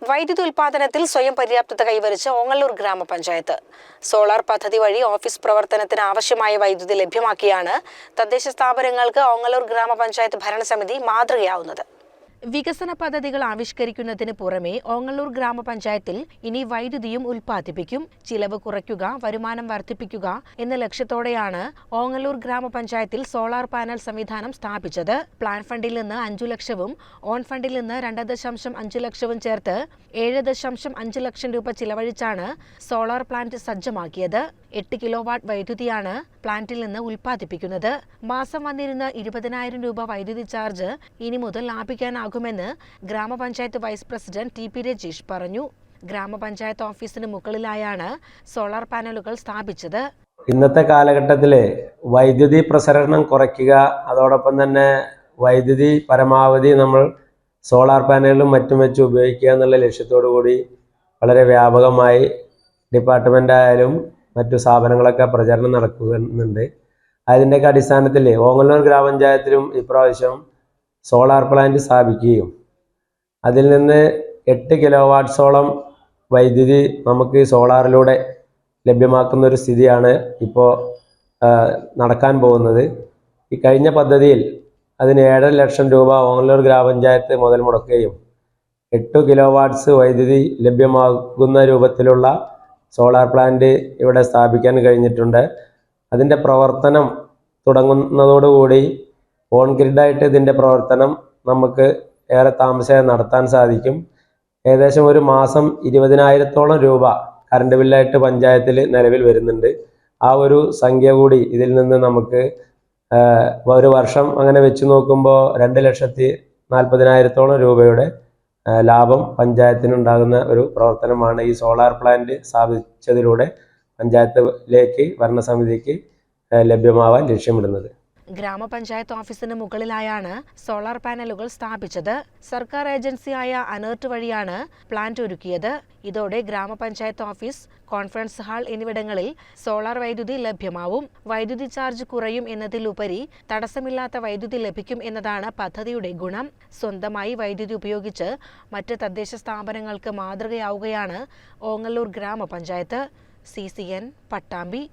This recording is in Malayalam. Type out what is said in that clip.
വൈദ്യുതി ഉൽപാദനത്തിൽ സ്വയം പര്യാപ്തത കൈവരിച്ച ഓങ്ങല്ലൂർ ഗ്രാമപഞ്ചായത്ത് സോളാർ പദ്ധതി വഴി ഓഫീസ് പ്രവർത്തനത്തിന് ആവശ്യമായ വൈദ്യുതി ലഭ്യമാക്കിയാണ് തദ്ദേശ സ്ഥാപനങ്ങൾക്ക് ഓങ്ങല്ലൂർ ഗ്രാമപഞ്ചായത്ത് ഭരണസമിതി മാതൃകയാവുന്നത്. വികസന പദ്ധതികൾ ആവിഷ്കരിക്കുന്നതിന് പുറമെ ഓങ്ങല്ലൂർ ഗ്രാമപഞ്ചായത്തിൽ ഇനി വൈദ്യുതിയും ഉൽപ്പാദിപ്പിക്കും. ചിലവ് കുറയ്ക്കുക, വരുമാനം വർദ്ധിപ്പിക്കുക എന്ന ലക്ഷ്യത്തോടെയാണ് ഓങ്ങല്ലൂർ ഗ്രാമപഞ്ചായത്തിൽ സോളാർ പാനൽ സംവിധാനം സ്ഥാപിച്ചത്. പ്ലാൻ ഫണ്ടിൽ നിന്ന് 5 ലക്ഷവും ഓൺ ഫണ്ടിൽ നിന്ന് 2.5 ലക്ഷവും ചേർത്ത് 7.5 ലക്ഷം രൂപ ചിലവഴിച്ചാണ് സോളാർ പ്ലാന്റ് സജ്ജമാക്കിയത്. 8 കിലോവാട്ട് വൈദ്യുതിയാണ് പ്ലാന്റിൽ നിന്ന് ഉൽപ്പാദിപ്പിക്കുന്നത്. മാസം വന്നിരുന്ന 20,000 രൂപ വൈദ്യുതി ചാർജ് ഇനി മുതൽ ലാഭിക്കാനാകുമെന്ന് ഗ്രാമപഞ്ചായത്ത് വൈസ് പ്രസിഡന്റ് ടി.പി. രജീഷ് പറഞ്ഞു. ഗ്രാമപഞ്ചായത്ത് ഓഫീസിന് മുകളിലായാണ് സോളാർ പാനലുകൾ സ്ഥാപിച്ചത്. ഇന്നത്തെ കാലഘട്ടത്തിൽ വൈദ്യുതി പ്രസരണം കുറയ്ക്കുക, അതോടൊപ്പം തന്നെ വൈദ്യുതി പരമാവധി നമ്മൾ സോളാർ പാനലുകളും മറ്റും വെച്ച് ഉപയോഗിക്കുക എന്നുള്ള ലക്ഷ്യത്തോടു കൂടി വളരെ വ്യാപകമായി ഡിപ്പാർട്ട്മെൻ്റ് ആയാലും മറ്റു സ്ഥാപനങ്ങളൊക്കെ പ്രചരണം നടക്കുന്നുണ്ട്. അതിൻ്റെയൊക്കെ അടിസ്ഥാനത്തിൽ ഓങ്ങല്ലൂർ ഗ്രാമപഞ്ചായത്തിലും ഇപ്രാവശ്യം സോളാർ പ്ലാന്റ് സ്ഥാപിക്കുകയും അതിൽ നിന്ന് 8 കിലോവാട്ട്സോളം വൈദ്യുതി നമുക്ക് സോളാറിലൂടെ ലഭ്യമാക്കുന്ന ഒരു സ്ഥിതിയാണ് ഇപ്പോൾ നടക്കാൻ പോകുന്നത്. ഈ കഴിഞ്ഞ പദ്ധതിയിൽ അതിന് 7 ലക്ഷം രൂപ ഓങ്ങല്ലൂർ ഗ്രാമപഞ്ചായത്ത് മുതൽ മുടക്കുകയും 8 കിലോവാട്ട്സ് വൈദ്യുതി ലഭ്യമാകുന്ന രൂപത്തിലുള്ള സോളാർ പ്ലാന്റ് ഇവിടെ സ്ഥാപിക്കാൻ കഴിഞ്ഞിട്ടുണ്ട്. അതിൻ്റെ പ്രവർത്തനം തുടങ്ങുന്നതോടുകൂടി ഓൺ ഗ്രിഡായിട്ട് ഇതിൻ്റെ പ്രവർത്തനം നമുക്ക് ഏറെ താമസിയാതെ നടത്താൻ സാധിക്കും. ഏകദേശം ഒരു മാസം 20,000-ഓളം രൂപ കറണ്ട് ബില്ലായിട്ട് പഞ്ചായത്തിൽ നിലവിൽ വരുന്നുണ്ട്. ആ ഒരു സംഖ്യ കൂടി ഇതിൽ നിന്ന് നമുക്ക് ഒരു വർഷം അങ്ങനെ വെച്ച് നോക്കുമ്പോൾ 2,40,000-ഓളം രൂപയുടെ ലാഭം പഞ്ചായത്തിനുണ്ടാകുന്ന ഒരു പ്രവർത്തനമാണ് ഈ സോളാർ പ്ലാന്റ് സ്ഥാപിച്ചതിലൂടെ പഞ്ചായത്തിലേക്ക് ഭരണസമിതിക്ക് ലഭ്യമാവാൻ ലക്ഷ്യമിടുന്നത്. ഗ്രാമപഞ്ചായത്ത് ഓഫീസിന് മുകളിലായാണ് സോളാർ പാനലുകൾ സ്ഥാപിച്ചത്. സർക്കാർ ഏജൻസിയായ അനേർട്ട് വഴിയാണ് പ്ലാന്റ് ഒരുക്കിയത്. ഇതോടെ ഗ്രാമപഞ്ചായത്ത് ഓഫീസ്, കോൺഫറൻസ് ഹാൾ എന്നിവിടങ്ങളിൽ സോളാർ വൈദ്യുതി ലഭ്യമാവും. വൈദ്യുതി ചാർജ് കുറയും എന്നതിലുപരി തടസ്സമില്ലാത്ത വൈദ്യുതി ലഭിക്കും എന്നതാണ് പദ്ധതിയുടെ ഗുണം. സ്വന്തമായി വൈദ്യുതി ഉപയോഗിച്ച് മറ്റ് തദ്ദേശ സ്ഥാപനങ്ങൾക്ക് മാതൃകയാവുകയാണ് ഓങ്ങല്ലൂർ ഗ്രാമപഞ്ചായത്ത്. CCN പട്ടാമ്പി.